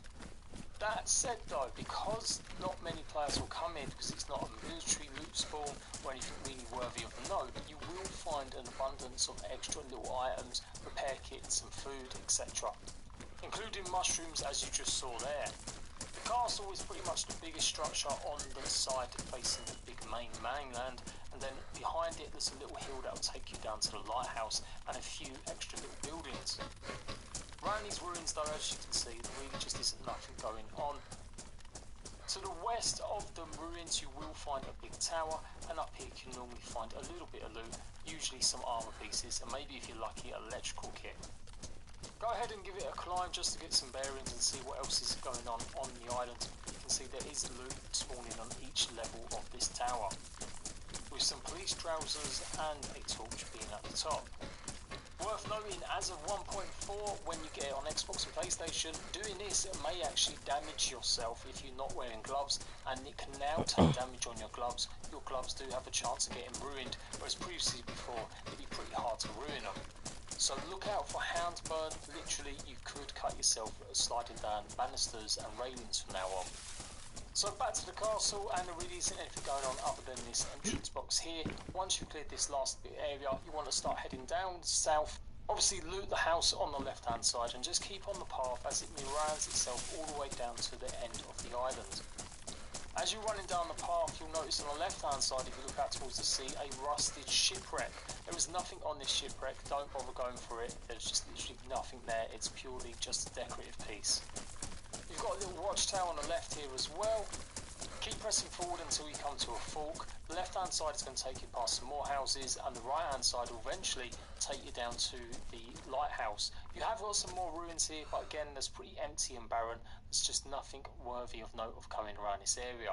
That said though, because not many players will come in because it's not a military loot spawn or anything really worthy of note, you will find an abundance of extra little items, repair kits, some food, etc. Including mushrooms, as you just saw there. The castle is pretty much the biggest structure on the side facing the big mainland, and then behind it there's a little hill that will take you down to the lighthouse and a few extra little buildings. Around these ruins though, as you can see, there really just isn't nothing going on. To the west of the ruins you will find a big tower, and up here you can normally find a little bit of loot, usually some armor pieces and maybe if you're lucky electrical kit. Go ahead and give it a climb just to get some bearings and see what else is going on the island. You can see there is loot spawning on each level of this tower, with some police trousers and a torch being at the top. Worth noting, as of 1.4, when you get it on Xbox and PlayStation, doing this may actually damage yourself if you're not wearing gloves, and it can now take damage on your gloves. Your gloves do have a chance of getting ruined, whereas previously before, it'd be pretty hard to ruin them. So look out for hand burn. Literally, you could cut yourself sliding down banisters and railings from now on. So back to the castle, and there really isn't anything going on other than this entrance box here. Once you've cleared this last bit area, you want to start heading down south. Obviously loot the house on the left hand side and just keep on the path as it meanders itself all the way down to the end of the island. As you're running down the path, you'll notice on the left hand side, if you look out towards the sea, a rusted shipwreck. There is nothing on this shipwreck, don't bother going for it, there's just literally nothing there, it's purely just a decorative piece. You've got a little watchtower on the left here as well. Keep pressing forward until you come to a fork. The left hand side is going to take you past some more houses, and the right hand side will eventually take you down to the lighthouse. You have got some more ruins here, but again there's pretty empty and barren. There's just nothing worthy of note of coming around this area.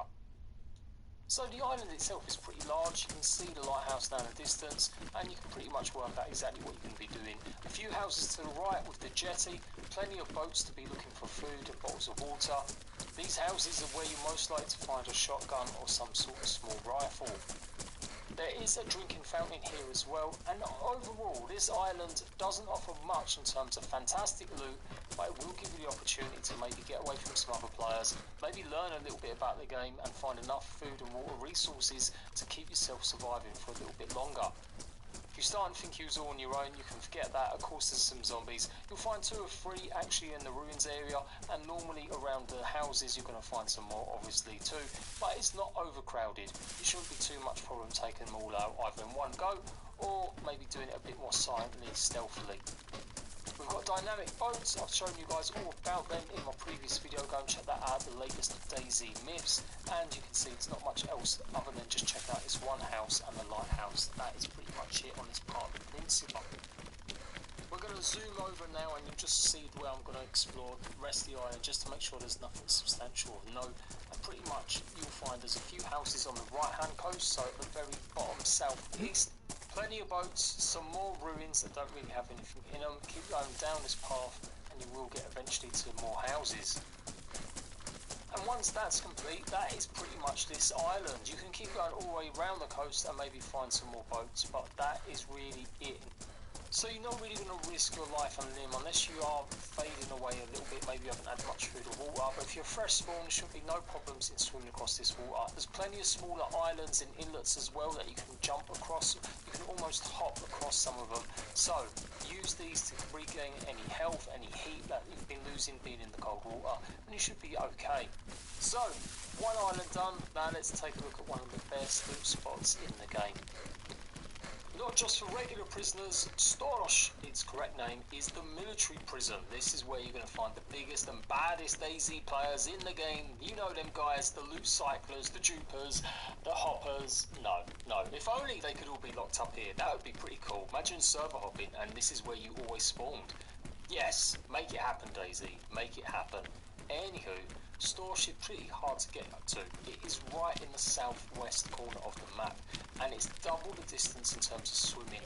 So the island itself is pretty large. You can see the lighthouse down the distance, and you can pretty much work out exactly what you're going to be doing. A few houses to the right with the jetty, plenty of boats to be looking for food and bottles of water. These houses are where you're most likely to find a shotgun or some sort of small rifle. There is a drinking fountain here as well, and overall this island doesn't offer much in terms of fantastic loot, but it will give you the opportunity to maybe get away from some other players, maybe learn a little bit about the game and find enough food and water resources to keep yourself surviving for a little bit longer. If you're starting to think you're all on your own, you can forget that. Of course there's some zombies. You'll find 2 or 3 actually in the ruins area, and normally around the houses you're going to find some more obviously too, but it's not overcrowded. It shouldn't be too much problem taking them all out either in one go, or maybe doing it a bit more silently, stealthily. We've got dynamic boats. I've shown you guys all about them in my previous video. Go and check that out, the latest DayZ myths, and you can see it's not much else other than just check out this one house and the lighthouse. That is pretty much it on this part of the peninsula. We're going to zoom over now, and you'll just see where I'm going to explore the rest of the island just to make sure there's nothing substantial of note. And pretty much you'll find there's a few houses on the right hand coast, so at the very bottom southeast. Plenty of boats, some more ruins that don't really have anything in them. Keep going down this path and you will get eventually to more houses. And once that's complete, that is pretty much this island. You can keep going all the way around the coast and maybe find some more boats, but that is really it. So you're not really going to risk your life and limb unless you are fading away a little bit, maybe you haven't had much food or water, but if you're fresh spawn, there should be no problems in swimming across this water. There's plenty of smaller islands and inlets as well that you can jump across. You can almost hop across some of them. So use these to regain any health, any heat that you've been losing being in the cold water, and you should be okay. So, one island done. Now let's take a look at one of the best loot spots in the game. Not just for regular prisoners, Storch, its correct name, is the military prison. This is where you're going to find the biggest and baddest DayZ players in the game. You know them guys, the loot cyclers, the dupers, the hoppers. No. If only they could all be locked up here. That would be pretty cool. Imagine server hopping, and this is where you always spawned. Yes, make it happen, DayZ. Make it happen. Anywho, Storch is pretty hard to get up to. It is right in the southwest corner of the map, and it's double the distance in terms of swimming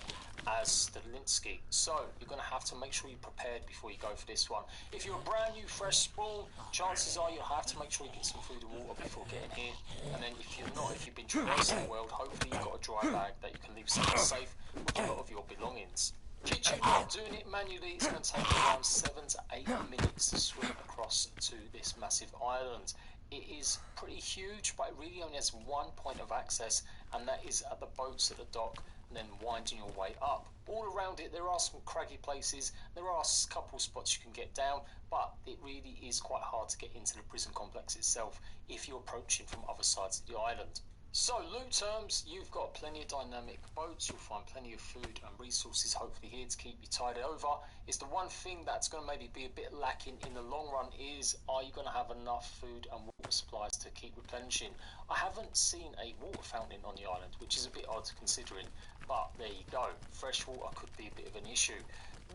as the Linsky. So you're going to have to make sure you're prepared before you go for this one. If you're a brand new fresh spawn, chances are you'll have to make sure you get some food and water before getting here. And then if you're not, if you've been traversing the world, hopefully you've got a dry bag that you can leave somewhere safe with a lot of your belongings. Kid you not, doing it manually, it's going to take around 7 to 8 minutes to swim across to this massive island. It is pretty huge, but it really only has one point of access, and that is at the boats at the dock, and then winding your way up. All around it there are some craggy places, there are a couple spots you can get down, but it really is quite hard to get into the prison complex itself if you're approaching from other sides of the island. So, loot terms, you've got plenty of dynamic boats, you'll find plenty of food and resources hopefully here to keep you tied over. It's the one thing that's going to maybe be a bit lacking in the long run is, are you going to have enough food and water supplies to keep replenishing? I haven't seen a water fountain on the island, which is a bit odd considering, but there you go. Fresh water could be a bit of an issue.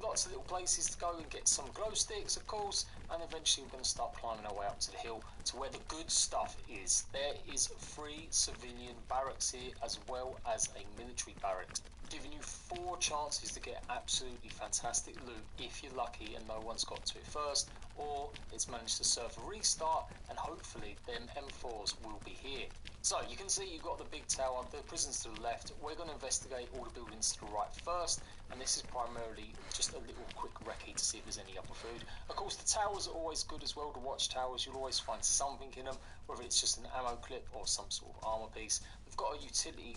Lots of little places to go and get some glow sticks, of course, and eventually we're going to start climbing our way up to the hill to where the good stuff is. There is 3 civilian barracks here as well as a military barracks, giving you 4 chances to get absolutely fantastic loot if you're lucky and no one's got to it first, or it's managed to serve a restart and hopefully them M4s will be here. So you can see you've got the big tower, the prisons to the left. We're going to investigate all the buildings to the right first, and this is primarily just a little quick recce to see if there's any other food. Of course the towers are always good as well, the watchtowers. You'll always find something in them, whether it's just an ammo clip or some sort of armor piece. We've got a utility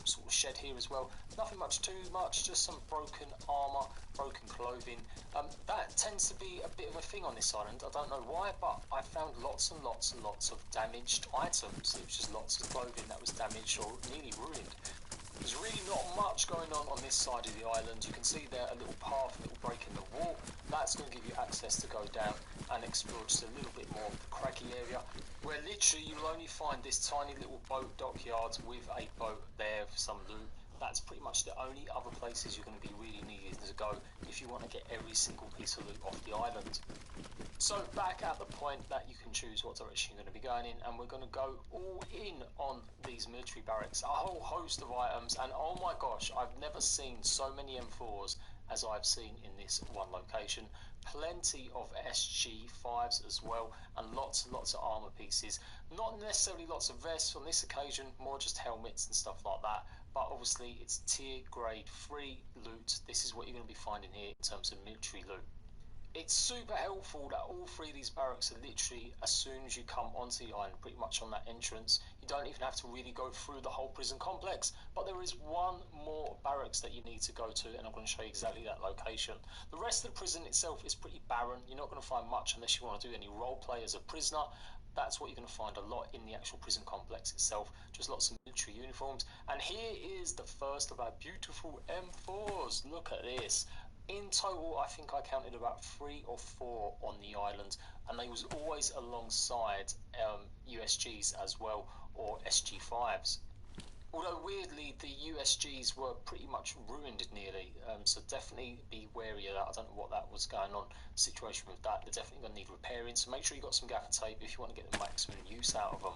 sort of shed here as well. Nothing too much, just some broken armor, broken clothing. That tends to be a bit of a thing on this island. I don't know why, but I found lots and lots and lots of damaged items. It was just lots of clothing that was damaged or nearly ruined. There's really not much going on this side of the island. You can see there a little path, a little break in the wall. That's going to give you access to go down and explore just a little bit more of the cracky area, where literally you'll only find this tiny little boat dockyard with a boat there for some loot. That's pretty much the only other places you're going to be really needing to go if you want to get every single piece of loot off the island. So back at the point that you can choose what direction you're going to be going in, and we're going to go all in on these military barracks. A whole host of items, and oh my gosh, I've never seen so many M4s as I've seen in this one location. Plenty of SG5s as well, and lots and lots of armor pieces. Not necessarily lots of vests on this occasion, more just helmets and stuff like that. But obviously it's tier grade 3 loot. This is what you're going to be finding here in terms of military loot. It's super helpful that all 3 of these barracks are literally as soon as you come onto the island, pretty much on that entrance. You don't even have to really go through the whole prison complex, but there is one more barracks that you need to go to, and I'm going to show you exactly that location. The rest of the prison itself is pretty barren. You're not going to find much unless you want to do any role play as a prisoner. That's what you're going to find a lot in the actual prison complex itself, just lots of military uniforms. And here is the first of our beautiful M4s. Look at this. In total, I think I counted about 3 or 4 on the island, and they was always alongside USGs as well, or SG5s. Although weirdly, the USGs were pretty much ruined nearly, so definitely be wary of that. I don't know what that was going on, situation with that. They're definitely going to need repairing, so make sure you've got some gaffer tape if you want to get the maximum use out of them.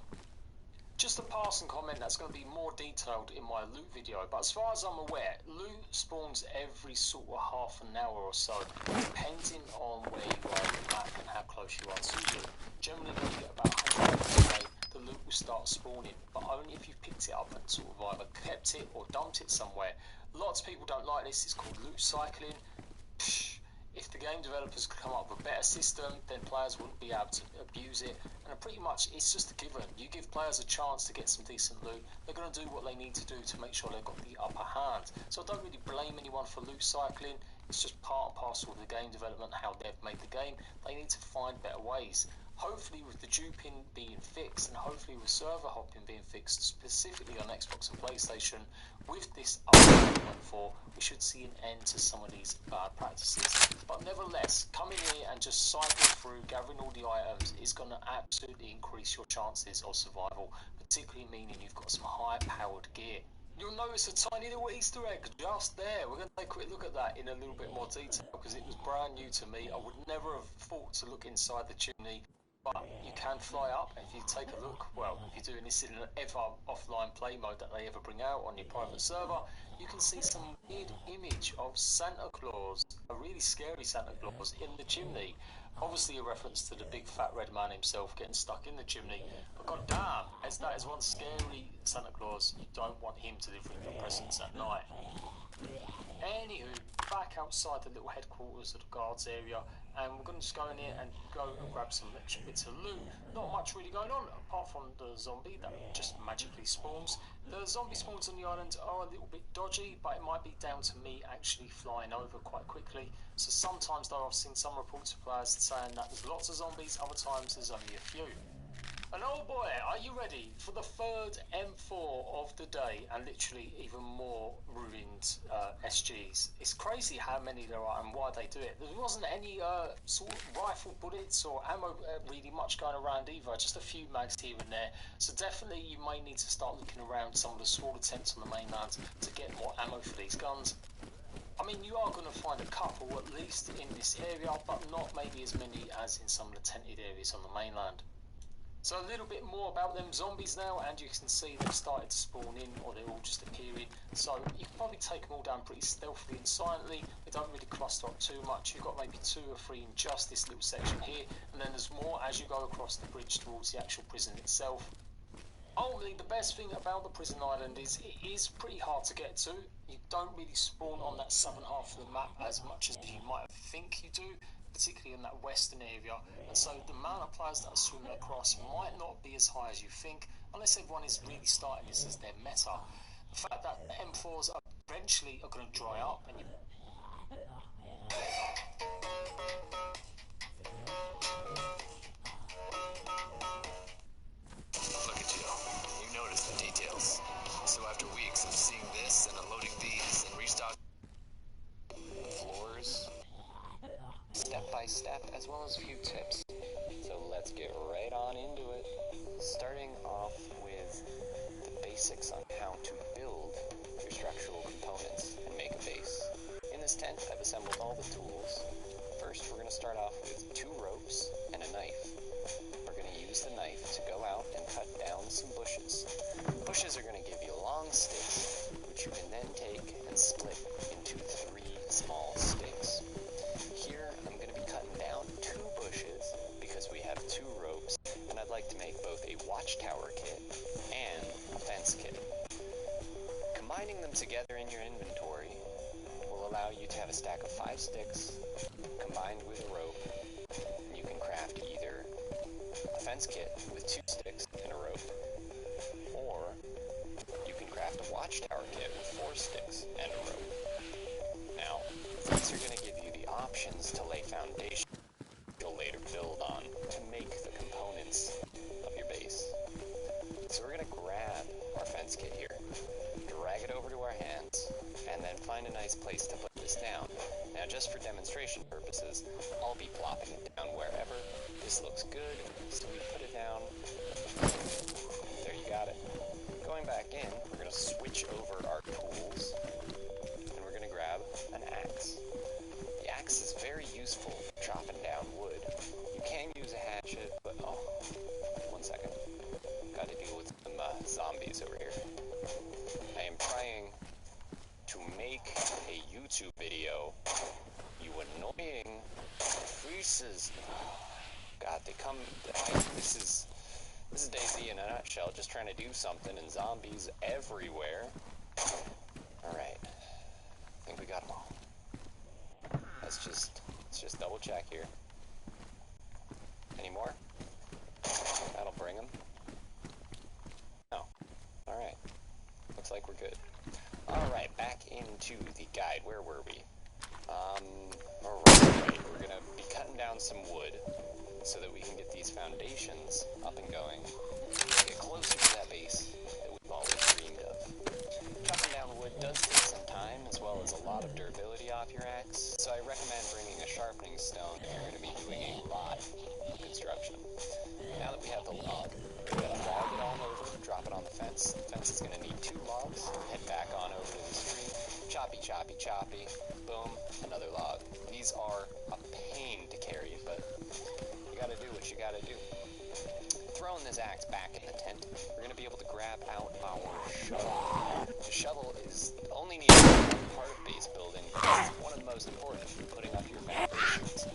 Just a passing comment, that's going to be more detailed in my loot video, but as far as I'm aware, loot spawns every sort of half an hour or so, depending on where you are on the map and how close you are to loot. Generally, when you get about 100 meters away, the loot will start spawning, but only if you've picked it up and sort of either kept it or dumped it somewhere. Lots of people don't like this, it's called loot cycling. If the game developers could come up with a better system, then players wouldn't be able to abuse it. And pretty much, it's just a given. You give players a chance to get some decent loot, they're going to do what they need to do to make sure they've got the upper hand. So I don't really blame anyone for loot cycling. It's just part and parcel of the game development, how they've made the game. They need to find better ways. Hopefully with the duping being fixed, and hopefully with server hopping being fixed, specifically on Xbox and PlayStation, with this update 1.4, we should see an end to some of these bad practices. But nevertheless, coming here and just cycling through, gathering all the items, is going to absolutely increase your chances of survival, particularly meaning you've got some high-powered gear. You'll notice a tiny little Easter egg just there. We're going to take a quick look at that in a little bit more detail, because it was brand new to me. I would never have thought to look inside the chimney. But you can fly up, and if you take a look, well, if you're doing this in an ever offline play mode that they ever bring out on your private server, you can see some weird image of Santa Claus, a really scary Santa Claus in the chimney. Obviously a reference to the big fat red man himself getting stuck in the chimney, but goddamn, as that is one scary Santa Claus, you don't want him to deliver your presents at night. Anywho, back outside the little headquarters of the guards area, and we're going to just go in here and go and grab some extra bits of loot. Not much really going on, apart from the zombie that just magically spawns. The zombie spawns on the island are a little bit dodgy, but it might be down to me actually flying over quite quickly. So sometimes though, I've seen some reports of players saying that there's lots of zombies, other times there's only a few. And oh boy, are you ready for the third M4 of the day, and literally even more ruined SGs? It's crazy how many there are and why they do it. There wasn't any sort of rifle bullets or ammo really much going around either, just a few mags here and there. So definitely you may need to start looking around some of the smaller tents on the mainland to get more ammo for these guns. I mean, you are going to find a couple at least in this area, but not maybe as many as in some of the tented areas on the mainland. So a little bit more about them zombies now, and you can see they've started to spawn in, or they're all just appearing. So you can probably take them all down pretty stealthily and silently. They don't really cluster up too much. You've got maybe 2 or 3 in just this little section here, and then there's more as you go across the bridge towards the actual prison itself. Ultimately, the best thing about the prison island is it is pretty hard to get to. You don't really spawn on that southern half of the map as much as you might think you do, particularly in that western area, and so the amount of players that are swimming across might not be as high as you think, unless everyone is really starting this as their meta. The fact that M4s eventually are going to dry up, and Look at you. You notice the details. So after weeks of seeing this and unloading these and restocking floors, step by step, as well as a few tips. So let's get right on into it. Starting off with the basics on how to build your structural components and make a base. In this tent, I've assembled all the tools. First, we're going to start off with 2 ropes and a knife. We're going to use the knife to go out and cut down some bushes. Bushes are going to give you long sticks, which you can then take and split into 3 small sticks. Here, I'm going to be cutting down 2 bushes because we have 2 ropes, and I'd like to make both a watchtower kit and a fence kit. Combining them together in your inventory will allow you to have a stack of 5 sticks combined with a rope. You can craft either a fence kit with 2 sticks and a rope, or you can craft a watchtower kit with 4 sticks and a rope. Now, these are going to give you the options to lay foundation you'll later build on to make the components of your base. So we're going to grab our fence kit here, drag it over to our hands, and then find a nice place to put this down. Now, just for demonstration purposes, I'll be plopping it down wherever. This looks good, so we put it down. There, you got it. Going back in, we're going to switch over our tools, and we're going to grab an axe. The axe is very useful for chopping down wood. You can use a hatchet, but oh, 1 second. Got to deal with some zombies over here. I am trying to make a YouTube video. You annoying faces. God, they come. This is DayZ in a nutshell, just trying to do something, and zombies everywhere. All right, I think we got them all. Let's just double check here. Any more? That'll bring them. No. All right. Looks like we're good. All right, back into the guide. Where were we? Right. We're gonna be cutting down some wood so that we can get these foundations up and going. Get closer to that base that we've always dreamed of. Chopping down wood does take some time, as well as a lot of durability off your axe, so I recommend bringing a sharpening stone if you're going to be doing a lot of construction. Now that we have the log, we're going to drag it on over, drop it on the fence. The fence is going to need 2 logs, head back on over to the street, choppy, choppy, choppy, boom, another log. These are a pain to carry, but you got to do what you got to do. Throwing this axe back in the tent, we're going to be able to grab out our shovel. The shovel is only needed for part of base building, but it's one of the most important for putting up your foundations.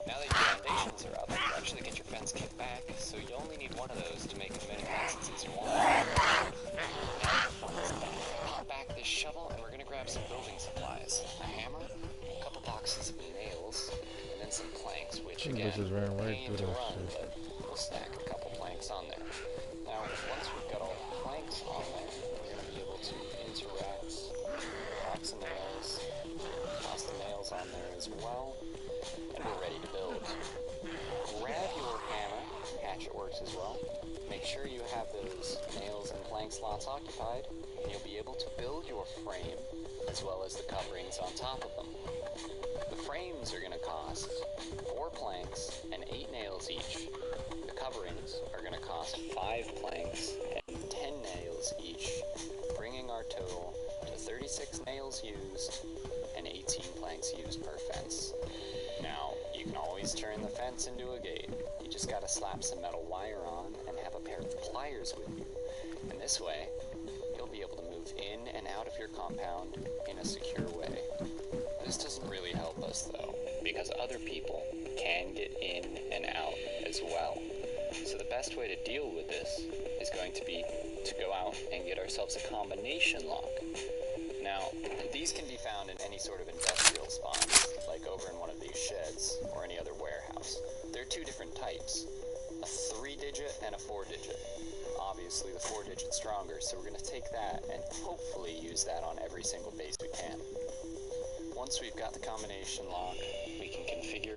Now that your foundations are up, you actually get your fence kit back, so you only need one of those to make as many fences as you want. Now, pop back this shovel, and we're going to grab some building supplies. A hammer, a couple boxes of nails, and then some planks, which again, pain to run, but we'll stack a couple planks on there. Now, once we've got all the planks on there, we're going to be able to interact, box of nails, toss the nails on there as well, and we're ready to build. Grab your hammer, hatchet works as well, sure you have those nails and plank slots occupied, and you'll be able to build your frame as well as the coverings on top of them. The frames are going to cost 4 planks and 8 nails each. The coverings are going to cost 5 planks and 10 nails each, bringing our total to 36 nails used and 18 planks used per fence. Now, you can always turn the fence into a gate. You just gotta slap some metal wire on and have a pair of pliers with you. And this way, you'll be able to move in and out of your compound in a secure way. This doesn't really help us though, because other people can get in and out as well. So the best way to deal with this is going to be to go out and get ourselves a combination lock. Now, these can be found in any sort of industrial spawns, like over in one of these sheds or any other warehouse. There are 2 different types, a 3-digit and a 4-digit. Obviously, the 4-digit's stronger, so we're going to take that and hopefully use that on every single base we can. Once we've got the combination lock, we can configure